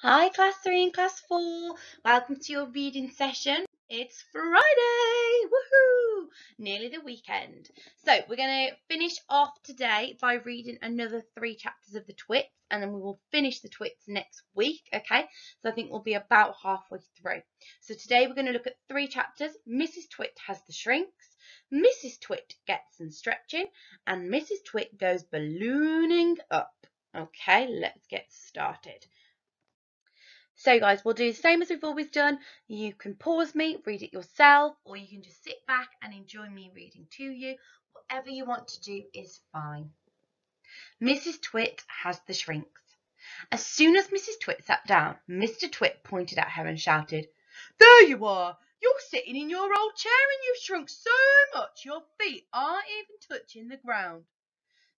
Hi, Class 3 and Class 4. Welcome to your reading session. It's Friday. Woohoo! Nearly the weekend. So, we're going to finish off today by reading another 3 chapters of The Twits, and then we will finish The Twits next week, okay? So, I think we'll be about halfway through. So, today we're going to look at 3 chapters. Mrs. Twit has the shrinks, Mrs. Twit gets some stretching, and Mrs. Twit goes ballooning up. Okay, let's get started. So guys, we'll do the same as we've always done. You can pause me, read it yourself, or you can just sit back and enjoy me reading to you. Whatever you want to do is fine. Mrs. Twit has the shrinks. As soon as Mrs. Twit sat down, Mr. Twit pointed at her and shouted, "There you are! You're sitting in your old chair and you've shrunk so much your feet aren't even touching the ground."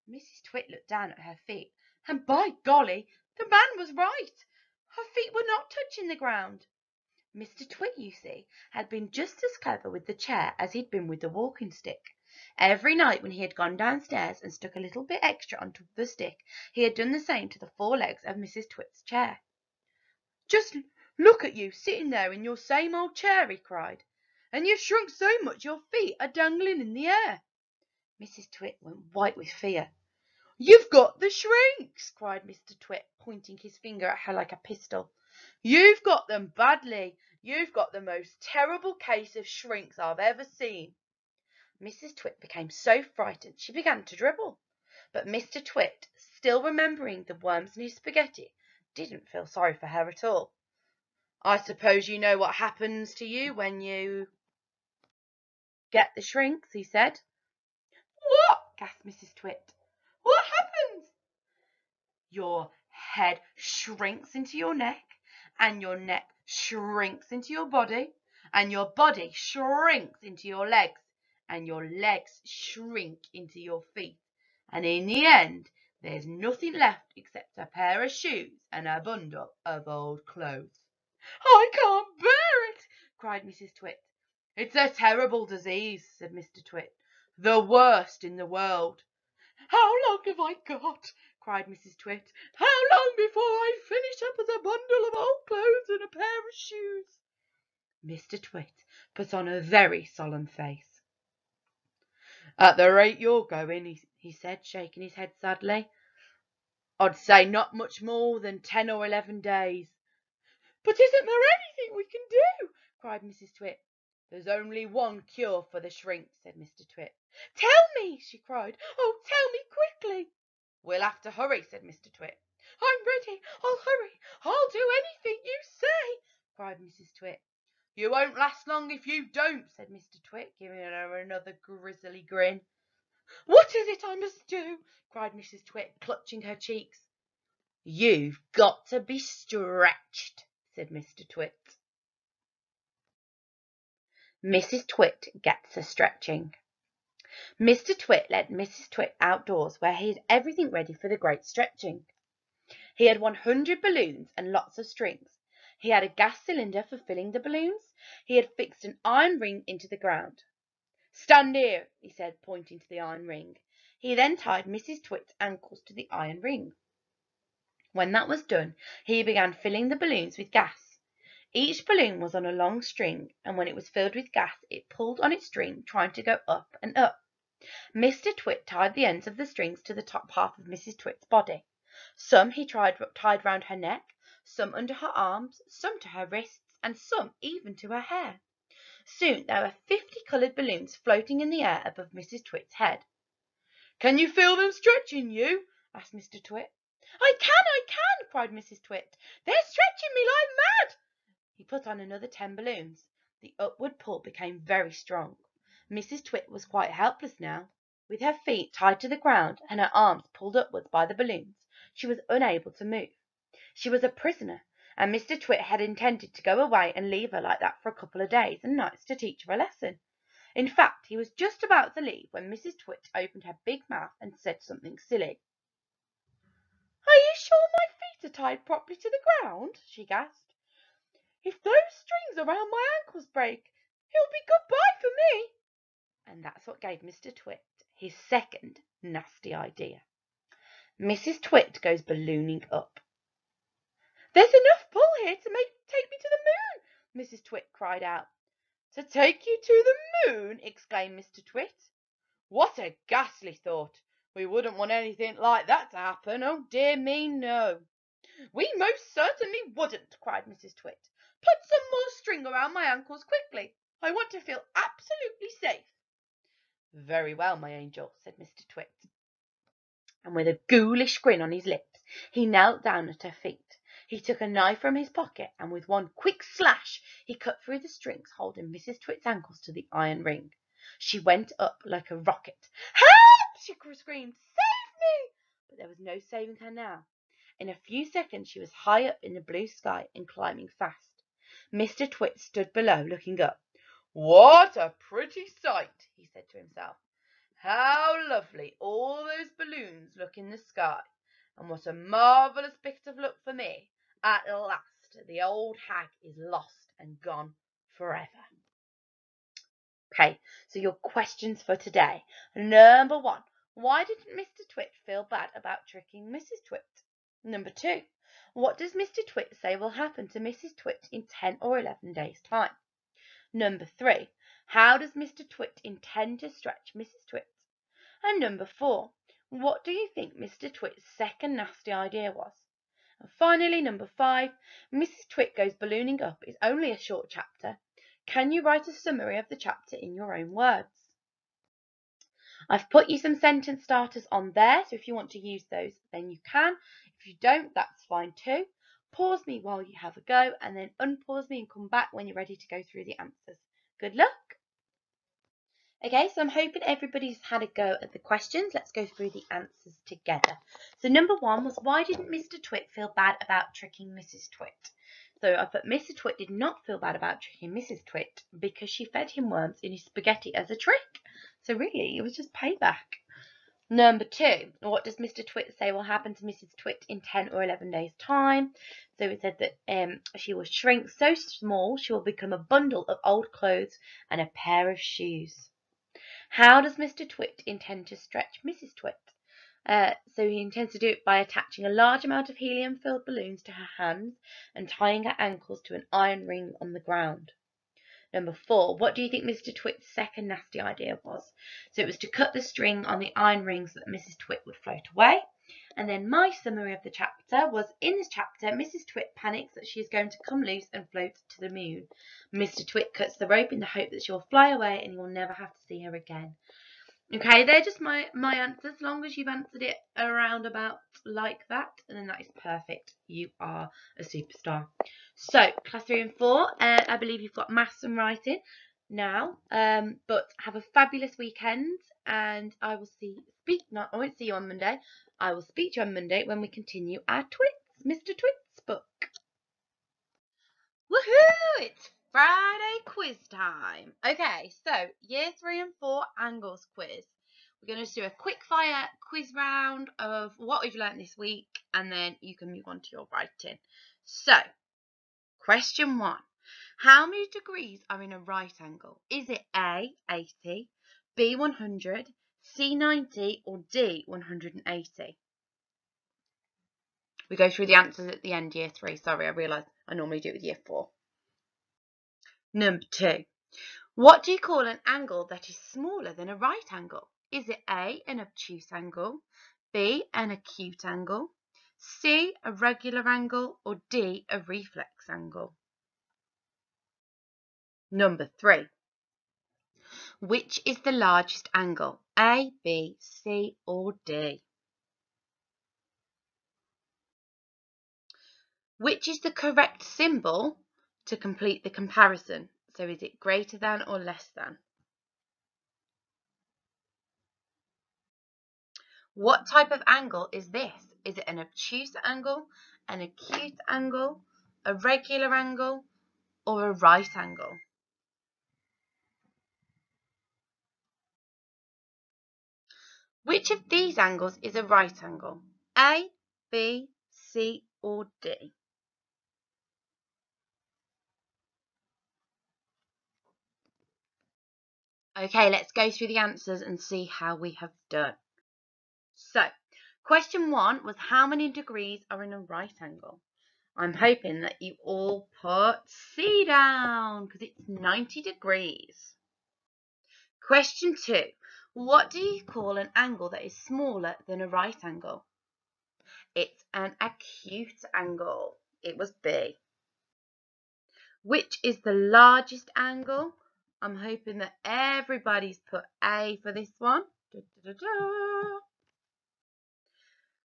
Mrs. Twit looked down at her feet, and by golly, the man was right. Her feet were not touching the ground. Mr. Twit, you see, had been just as clever with the chair as he'd been with the walking stick. Every night when he had gone downstairs and stuck a little bit extra on top of the stick, he had done the same to the 4 legs of Mrs. Twit's chair. "Just look at you sitting there in your same old chair," he cried, "and you've shrunk so much your feet are dangling in the air." Mrs. Twit went white with fear. "You've got the shrinks!" cried Mr. Twit, pointing his finger at her like a pistol. "You've got them badly. You've got the most terrible case of shrinks I've ever seen." Mrs. Twit became so frightened she began to dribble. But Mr. Twit, still remembering the worms in his spaghetti, didn't feel sorry for her at all. "I suppose you know what happens to you when you get the shrinks," he said. "What?" gasped Mrs. Twit. "What happens?" "Your head shrinks into your neck, and your neck shrinks into your body, and your body shrinks into your legs, and your legs shrink into your feet, and in the end there's nothing left except a pair of shoes and a bundle of old clothes." "I can't bear it!" cried Mrs. Twit. "It's a terrible disease," said Mr. Twit, "the worst in the world." "How long have I got?" cried Mrs. Twit. "How long before I finish up as a bundle of old clothes and a pair of shoes?" Mr. Twit put on a very solemn face. "At the rate you're going," he said, shaking his head sadly, "I'd say not much more than 10 or 11 days." "But isn't there anything we can do?" cried Mrs. Twit. "There's only one cure for the shrinks," said Mr. Twit. "Tell me!" she cried. "Oh, tell me quickly!" "We'll have to hurry," said Mr. Twit. "I'm ready. I'll hurry. I'll do anything you say," cried Mrs. Twit. "You won't last long if you don't," said Mr. Twit, giving her another grisly grin. "What is it I must do?" cried Mrs. Twit, clutching her cheeks. "You've got to be stretched," said Mr. Twit. Mrs. Twit gets a stretching. Mr. Twit led Mrs. Twit outdoors where he had everything ready for the great stretching. He had 100 balloons and lots of strings. He had a gas cylinder for filling the balloons. He had fixed an iron ring into the ground. "Stand here," he said, pointing to the iron ring. He then tied Mrs. Twit's ankles to the iron ring. When that was done, he began filling the balloons with gas. Each balloon was on a long string, and when it was filled with gas, it pulled on its string, trying to go up and up. Mr. Twit tied the ends of the strings to the top half of Mrs. Twit's body. Some he tied round her neck, some under her arms, some to her wrists, and some even to her hair. Soon there were 50 coloured balloons floating in the air above Mrs. Twit's head. "Can you feel them stretching you?" asked Mr. Twit. I can," cried Mrs. Twit. "They're stretching me like mad." He put on another 10 balloons. The upward pull became very strong. Mrs. Twit was quite helpless now. With her feet tied to the ground and her arms pulled upwards by the balloons, she was unable to move. She was a prisoner, and Mr. Twit had intended to go away and leave her like that for a couple of days and nights to teach her a lesson. In fact, he was just about to leave when Mrs. Twit opened her big mouth and said something silly. "Are you sure my feet are tied properly to the ground?" she gasped. "If those strings around my ankles break, it'll be good-bye for me." And that's what gave Mr. Twit his second nasty idea. Mrs. Twit goes ballooning up. There's enough pull here to take me to the moon, Mrs. Twit cried out. To take you to the moon? Exclaimed Mr. Twit. What a ghastly thought! We wouldn't want anything like that to happen. Oh dear me, no. We most certainly wouldn't, cried Mrs. Twit. Put some more string around my ankles quickly. I want to feel absolutely safe. Very well, my angel, said Mr. Twit. And with a ghoulish grin on his lips, he knelt down at her feet. He took a knife from his pocket, and with one quick slash he cut through the strings holding Mrs. Twit's ankles to the iron ring. She went up like a rocket. Help! She screamed. Save me! But there was no saving her now. In a few seconds she was high up in the blue sky and climbing fast. Mr. Twit stood below, looking up. What a pretty sight, he said to himself. How lovely all those balloons look in the sky, and what a marvellous bit of luck for me. At last the old hag is lost and gone forever. Okay, so your questions for today. Number 1, why didn't Mr. Twit feel bad about tricking Mrs. Twit? Number 2, what does Mr. Twit say will happen to Mrs. Twit in 10 or 11 days' time? Number 3, how does Mr. Twit intend to stretch Mrs. Twit? And number 4, what do you think Mr. Twit's second nasty idea was? And finally, number 5, Mrs. Twit Goes Ballooning Up is only a short chapter. Can you write a summary of the chapter in your own words? I've put you some sentence starters on there, so if you want to use those, then you can. If you don't, that's fine too. Pause me while you have a go, and then unpause me and come back when you're ready to go through the answers. Good luck! Okay, so I'm hoping everybody's had a go at the questions. Let's go through the answers together. So number 1 was, why didn't Mr. Twit feel bad about tricking Mrs. Twit? So I put Mr. Twit did not feel bad about tricking Mrs. Twit because she fed him worms in his spaghetti as a trick. So really, it was just payback. Number 2, what does Mr. Twit say will happen to Mrs. Twit in 10 or 11 days' time? So it said that she will shrink so small she will become a bundle of old clothes and a pair of shoes. How does Mr. Twit intend to stretch Mrs. Twit? So he intends to do it by attaching a large amount of helium-filled balloons to her hands and tying her ankles to an iron ring on the ground. Number 4, what do you think Mr. Twit's second nasty idea was? So it was to cut the string on the iron ring so that Mrs. Twit would float away. And then my summary of the chapter was, in this chapter, Mrs. Twit panics that she is going to come loose and float to the moon. Mr. Twit cuts the rope in the hope that she will fly away and he will never have to see her again. Okay, they're just my answers. As long as you've answered it around about like that, and then that is perfect. You are a superstar. So, class 3 and 4, I believe you've got maths and writing now. But have a fabulous weekend, and I won't see you on Monday. I will speak to you on Monday when we continue our Mr. Twit's book. Woohoo! It's Friday quiz time. Okay, so year 3 and 4 angles quiz. We're going to do a quick fire quiz round of what we've learnt this week, and then you can move on to your writing. So, question 1. How many degrees are in a right angle? Is it A, 80, B, 100, C, 90, or D, 180? We go through the answers at the end, year 3. Sorry, I realised I normally do it with year 4. Number 2. What do you call an angle that is smaller than a right angle? Is it A, an obtuse angle, B, an acute angle, C, a regular angle, or D, a reflex angle? Number 3. Which is the largest angle? A, B, C, or D? Which is the correct symbol to complete the comparison? So is it greater than or less than? What type of angle is this? Is it an obtuse angle, an acute angle, a regular angle, or a right angle? Which of these angles is a right angle? A, B, C, or D? Okay, let's go through the answers and see how we have done. So, question 1 was, how many degrees are in a right angle? I'm hoping that you all put C down because it's 90 degrees. Question 2. What do you call an angle that is smaller than a right angle? It's an acute angle. It was B. Which is the largest angle? I'm hoping that everybody's put A for this one. Da, da, da, da.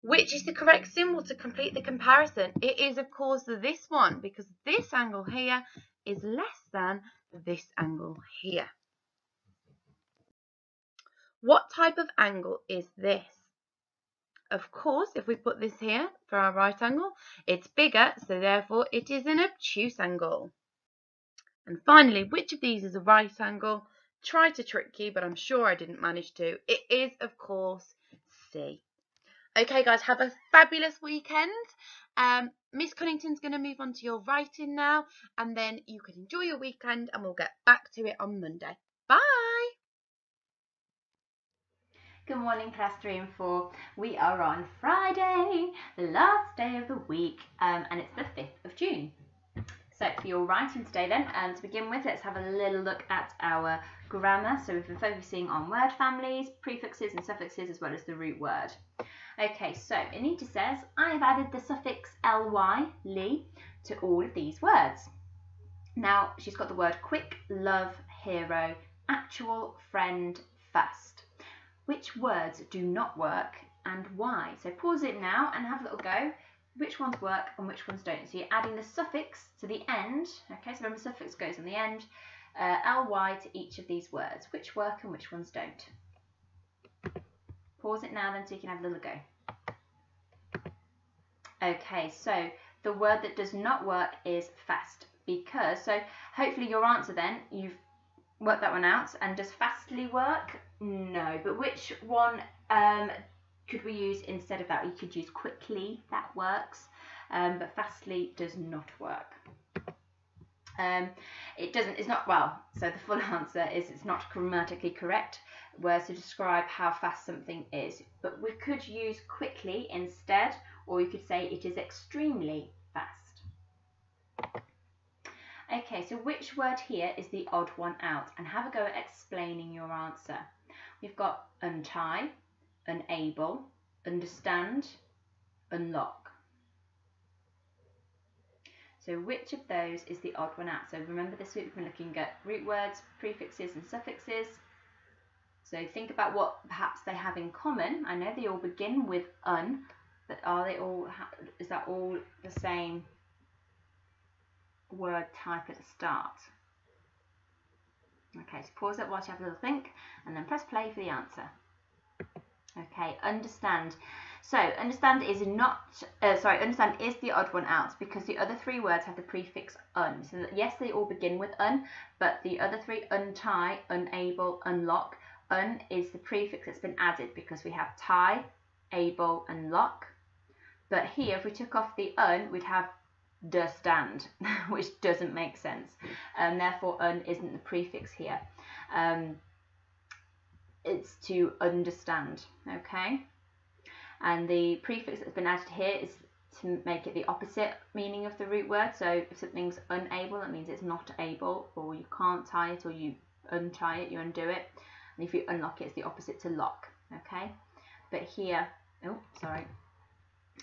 Which is the correct symbol to complete the comparison? It is, of course, this one, because this angle here is less than this angle here. What type of angle is this? Of course, if we put this here for our right angle, it's bigger, so therefore it is an obtuse angle. And finally, which of these is a right angle? Try to trick you, but I'm sure I didn't manage to. It is, of course, C. Okay, guys, have a fabulous weekend. Miss Cunnington's going to move on to your writing now, and then you can enjoy your weekend, and we'll get back to it on Monday. Bye! Good morning, class 3 and 4. We are on Friday, the last day of the week, and it's the 5th of June. So for your writing today then, to begin with, let's have a little look at our grammar. So we've been focusing on word families, prefixes and suffixes, as well as the root word. Okay, so Anita says, I have added the suffix ly, li, to all of these words. Now, she's got the word quick, love, hero, actual, friend, fast. Which words do not work and why? So pause it now and have a little go. Which ones work and which ones don't? So you're adding the suffix to the end. Okay, so remember suffix goes on the end. ly to each of these words. Which work and which ones don't? Pause it now then so you can have a little go. Okay, so the word that does not work is fast, because, so hopefully your answer then, you've worked that one out. And does fastly work? No, but which one could we use instead of that? We could use quickly, that works, but fastly does not work. It doesn't, it's not, well, so the full answer is it's not grammatically correct words to describe how fast something is, but we could use quickly instead, or you could say it is extremely fast. Okay, so which word here is the odd one out? And have a go at explaining your answer. We've got untie, unable, understand, unlock. So which of those is the odd one out? So remember this week we've been looking at root words, prefixes and suffixes. So think about what perhaps they have in common. I know they all begin with un, but are they all, is that all the same word type at the start? Okay, so pause it while you have a little think and then press play for the answer. Okay, understand. So understand is not, understand is the odd one out because the other three words have the prefix un. So that, yes, they all begin with un, but the other three, untie, unable, unlock, un is the prefix that's been added because we have tie, able, and lock. But here, if we took off the un, we'd have understand, which doesn't make sense, and therefore un isn't the prefix here. It's to understand, okay? And the prefix that's been added here is to make it the opposite meaning of the root word. So if something's unable, that means it's not able, or you can't tie it, or you untie it, you undo it. And if you unlock it, it's the opposite to lock, okay? But here, oh, sorry,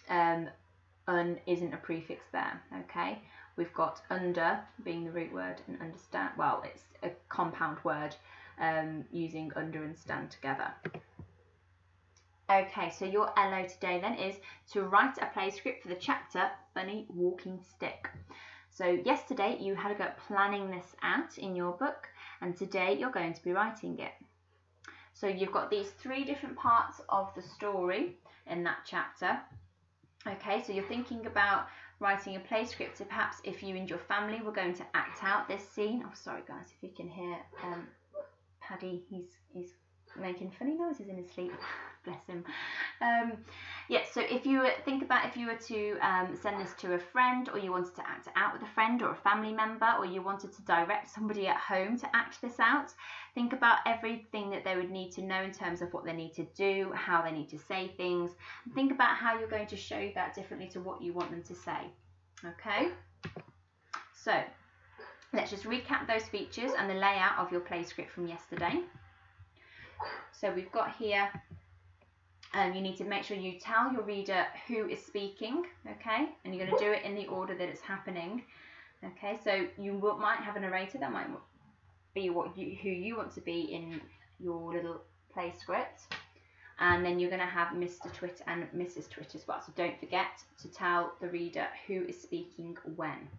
un isn't a prefix there, okay? We've got under being the root word and understand, well, it's a compound word using under and stand together. Okay, so your LO today then is to write a play script for the chapter Bunny Walking Stick. So yesterday you had a go at planning this out in your book, and today you're going to be writing it. So you've got these three different parts of the story in that chapter. Okay, so you're thinking about writing a play script. So perhaps if you and your family were going to act out this scene. Oh, sorry guys, if you can hear Paddy, he's making funny noises in his sleep. Bless him. Yeah, so if you think about if you were to send this to a friend, or you wanted to act it out with a friend or a family member, or you wanted to direct somebody at home to act this out, think about everything that they would need to know in terms of what they need to do, how they need to say things, and think about how you're going to show that differently to what you want them to say. Okay, so let's just recap those features and the layout of your play script from yesterday. So we've got here, you need to make sure you tell your reader who is speaking, okay, and you're going to do it in the order that it's happening. Okay, so you might have a narrator, that might be who you want to be in your little play script, and then you're going to have Mr. Twit and Mrs. Twit as well, so don't forget to tell the reader who is speaking when.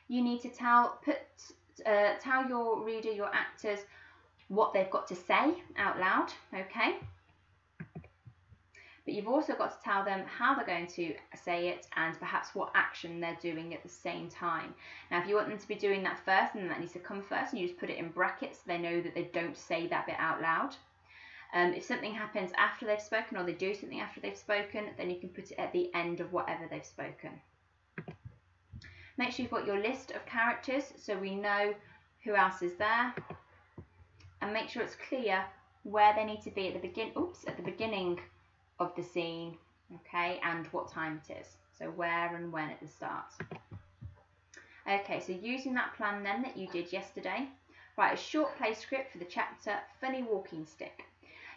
You need to tell your reader, your actors, what they've got to say out loud, okay? But you've also got to tell them how they're going to say it and perhaps what action they're doing at the same time. Now, if you want them to be doing that first, and that needs to come first, and you just put it in brackets so they know that they don't say that bit out loud. If something happens after they've spoken, or they do something after they've spoken, then you can put it at the end of whatever they've spoken. Make sure you've got your list of characters so we know who else is there, and make sure it's clear where they need to be at the beginning of the scene, okay, and what time it is. So where and when at the start. Okay, so using that plan then that you did yesterday, write a short play script for the chapter Funny Walking Stick.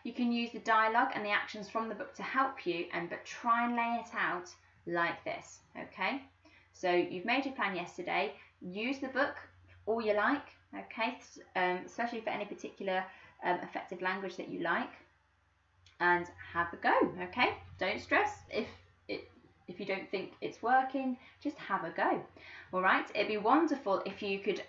You can use the dialogue and the actions from the book to help you, but try and lay it out like this, okay? So you've made your plan yesterday, use the book all you like, okay, especially for any particular effective language that you like, and have a go, okay? Don't stress if you don't think it's working, just have a go. All right, it'd be wonderful if you could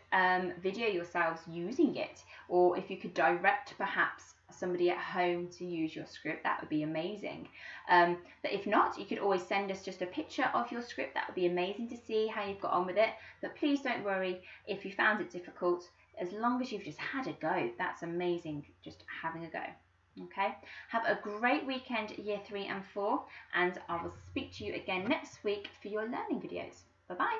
video yourselves using it, or if you could direct perhaps somebody at home to use your script. That would be amazing. But if not, you could always send us just a picture of your script. That would be amazing to see how you've got on with it. But please don't worry if you found it difficult. As long as you've just had a go, that's amazing, just having a go. Okay, have a great weekend, year 3 and 4, and I will speak to you again next week for your learning videos. Bye bye.